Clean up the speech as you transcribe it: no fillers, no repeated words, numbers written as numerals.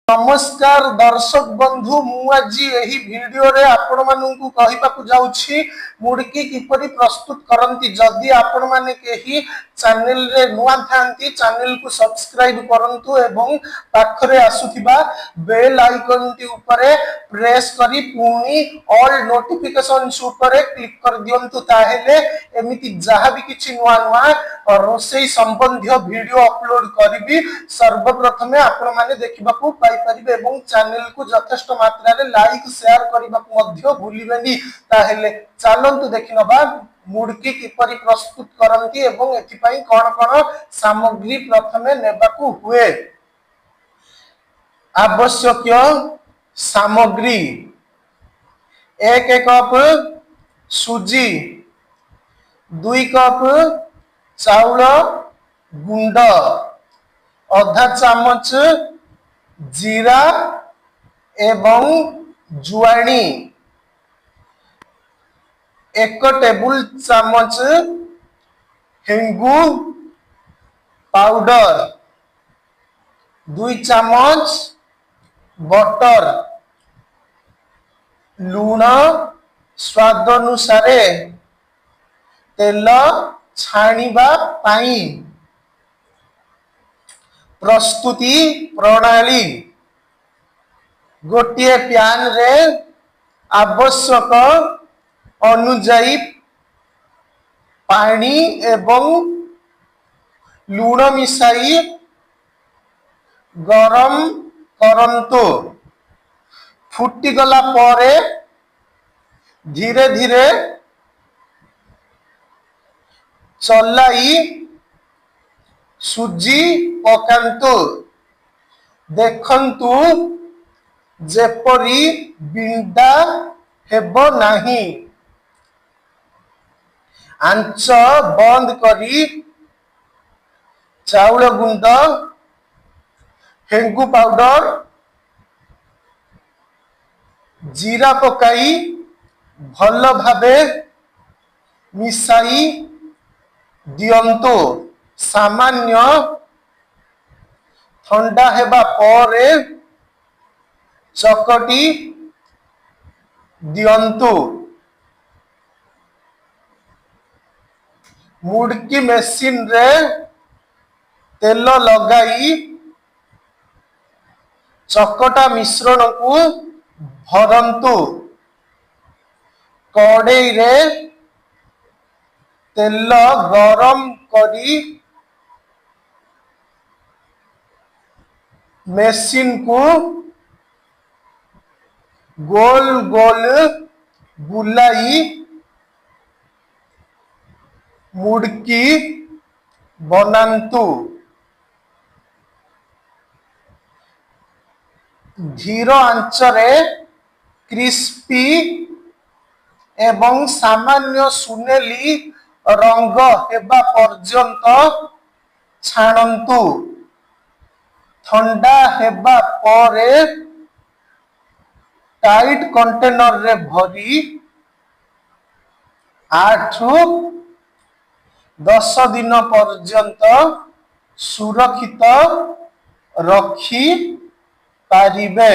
नमस्कार दर्शक बंधु मुझे यही वीडियो रे आपण मानू कहवाकू जाउछि मुड़की किपरि प्रस्तुत करंती। जदि आपण माने केही चैनल रे नुआ थांती चैनल को सब्सक्राइब करंतु एवं पाखरे आसुथिबा बेल आइकन टी ऊपरे प्रेस करी पुनी ऑल नोटिफिकेशंस ऊपरे क्लिक कर दियंतु। ताहेले एमिति जहा भी किछि नुआ नुआ रोसई संबंधी वीडियो अपलोड करिबी सर्वप्रथमे आपण माने देखिबाकू पाइपारिबे एवं चैनल को यथेष्ट मात्रा रे लाइक शेयर करबाकू मध्य भूलिबेनी। ताहेले चलंतु देखिनबा मुड़की किपरि प्रस्तुत करंती एवं एथिपाई कोन कोन सामग्री प्रथमे नेबाकू हुए। आवश्यक सामग्री 1 कप सुजी, 2 कप चाउल गुंड, आधा चामच जीरा एवं जुआनी, 1 टेबुल चामच हेंगू पाउडर, 2 चामच बटर, लूण स्वाद अनुसार, तेल छाणीबा पाई। प्रस्तुति प्रणाली गोटे प्यान रे आवश्यक अनुजाई पानी एवं लूण मिसाई गरम करंतु। फुटी गला परे धीरे धीरे चलाई सुजी पकांतु। देखंतु जेपरी बिंदा हेबो नाही। आंच बंद करी चाउल गुंड हेंगू पाउडर जीरा पकाई भल भावे मिसाई दियंतु। सामान्य ठंडा हेबा परे चकटी दियंतु। मुड़की मेसिन रे तेल लगाई चकटा मिश्रण को भरंतु। कड़ाई रे तेल गरम करी मेसिन को गोल गोल बुलाई मुड़की बनांतु। धीर आंच रे क्रिस्पी एवं सामान्य सुनेली रंग हेबा पर्यंत छाणंतु। ठंडा हेबा परे टाइट कंटेनर रे भरी 8 रु 10 दिन पर्यंत सुरक्षित रखी पारिबे।